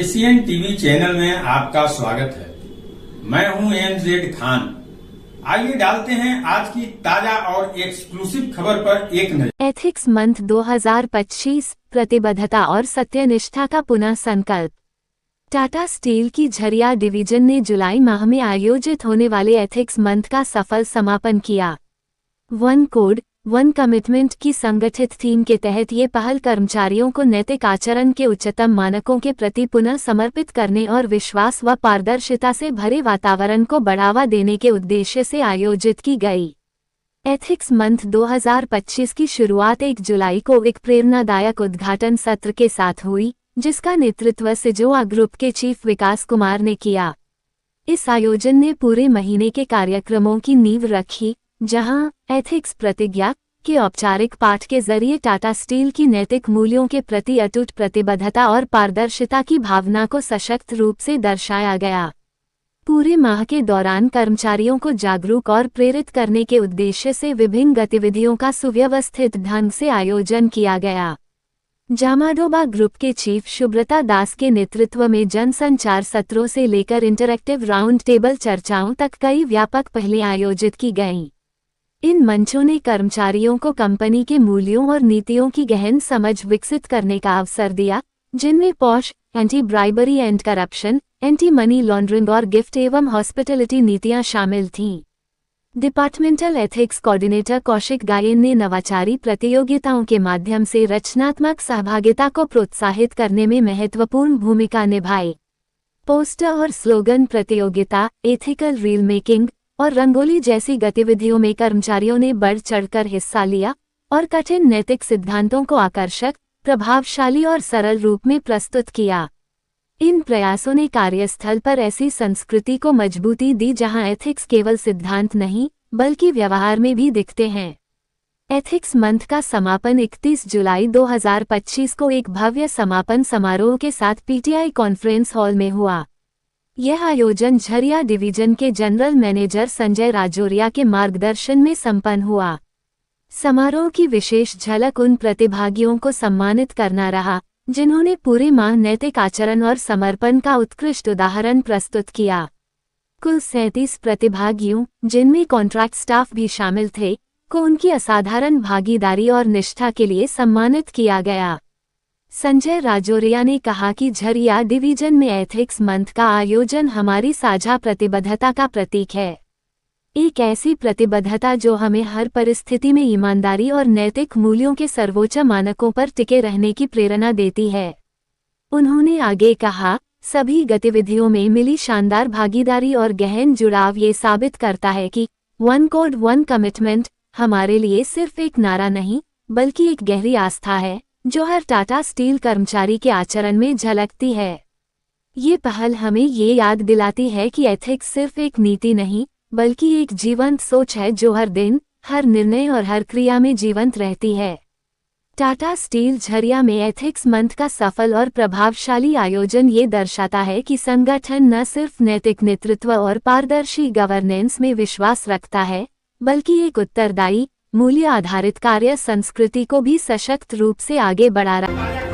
Asian TV channel में आपका स्वागत है। मैं हूं एमजेड खान। आइए डालते हैं आज की ताजा और एक्सक्लूसिव खबर पर एक नजर। एथिक्स मंथ 2025 प्रतिबद्धता और सत्यनिष्ठा का पुनः संकल्प। टाटा स्टील की झरिया डिवीजन ने जुलाई माह में आयोजित होने वाले एथिक्स मंथ का सफल समापन किया। वन कोड वन कमिटमेंट की संगठित थीम के तहत ये पहल कर्मचारियों को नैतिक आचरण के उच्चतम मानकों के प्रति पुनः समर्पित करने और विश्वास व पारदर्शिता से भरे वातावरण को बढ़ावा देने के उद्देश्य से आयोजित की गई। एथिक्स मंथ 2025 की शुरुआत 1 जुलाई को एक प्रेरणादायक उद्घाटन सत्र के साथ हुई, जिसका नेतृत्व सिजोआ ग्रुप के चीफ विकास कुमार ने किया। इस आयोजन ने पूरे महीने के कार्यक्रमों की नींव रखी, जहां एथिक्स प्रतिज्ञा के औपचारिक पाठ के जरिए टाटा स्टील की नैतिक मूल्यों के प्रति अटूट प्रतिबद्धता और पारदर्शिता की भावना को सशक्त रूप से दर्शाया गया। पूरे माह के दौरान कर्मचारियों को जागरूक और प्रेरित करने के उद्देश्य से विभिन्न गतिविधियों का सुव्यवस्थित ढंग से आयोजन किया गया। जामाडोबा ग्रुप के चीफ सुब्रता दास के नेतृत्व में जनसंचार सत्रों से लेकर इंटरैक्टिव राउंड टेबल चर्चाओं तक कई व्यापक पहलें आयोजित की गईं। इन मंचों ने कर्मचारियों को कंपनी के मूल्यों और नीतियों की गहन समझ विकसित करने का अवसर दिया, जिनमें posh, anti bribery and corruption, anti money laundering और गिफ्ट एवं हॉस्पिटलिटी नीतियां शामिल थीं। डिपार्टमेंटल एथिक्स कोऑर्डिनेटर कौशिक गायन ने नवाचारी प्रतियोगिताओं के माध्यम से रचनात्मक सहभागिता को प्रोत्साहित करने में महत्वपूर्ण भूमिका निभाई। पोस्टर और स्लोगन प्रतियोगिता, एथिकल रील मेकिंग और रंगोली जैसी गतिविधियों में कर्मचारियों ने बढ़ चढ़कर हिस्सा लिया और कठिन नैतिक सिद्धांतों को आकर्षक, प्रभावशाली और सरल रूप में प्रस्तुत किया। इन प्रयासों ने कार्यस्थल पर ऐसी संस्कृति को मजबूती दी जहां एथिक्स केवल सिद्धांत नहीं, बल्कि व्यवहार में भी दिखते हैं। एथिक्स मंथ का समापन 31 जुलाई 2025 को एक भव्य समापन समारोह के साथ पीटीआई कॉन्फ्रेंस हॉल में हुआ। यह आयोजन झरिया डिवीजन के जनरल मैनेजर संजय राजौरिया के मार्गदर्शन में संपन्न हुआ। समारोह की विशेष झलक उन प्रतिभागियों को सम्मानित करना रहा, जिन्होंने पूरे माह नैतिक आचरण और समर्पण का उत्कृष्ट उदाहरण प्रस्तुत किया। कुल 37 प्रतिभागियों, जिनमें कॉन्ट्रैक्ट स्टाफ भी शामिल थे, को उनकी असाधारण भागीदारी और निष्ठा के लिए सम्मानित किया गया। संजय राजौरिया ने कहा कि झरिया डिवीजन में एथिक्स मंथ का आयोजन हमारी साझा प्रतिबद्धता का प्रतीक है। एक ऐसी प्रतिबद्धता जो हमें हर परिस्थिति में ईमानदारी और नैतिक मूल्यों के सर्वोच्च मानकों पर टिके रहने की प्रेरणा देती है। उन्होंने आगे कहा, सभी गतिविधियों में मिली शानदार भागीदारी और गहन जुड़ाव ये साबित करता है कि वन कोड वन कमिटमेंट हमारे लिए सिर्फ एक नारा नहीं, बल्कि एक गहरी आस्था है, जो हर टाटा स्टील कर्मचारी के आचरण में झलकती है। ये पहल हमें ये याद दिलाती है कि एथिक्स सिर्फ एक नीति नहीं, बल्कि एक जीवंत सोच है जो हर दिन, हर निर्णय और हर क्रिया में जीवंत रहती है। टाटा स्टील झरिया में एथिक्स मंथ का सफल और प्रभावशाली आयोजन ये दर्शाता है कि संगठन न सिर्फ नैतिक नेतृत्व और पारदर्शी गवर्नेंस में विश्वास रखता है, बल्कि एक उत्तरदायी, मूल्य आधारित कार्य संस्कृति को भी सशक्त रूप से आगे बढ़ा रहा है।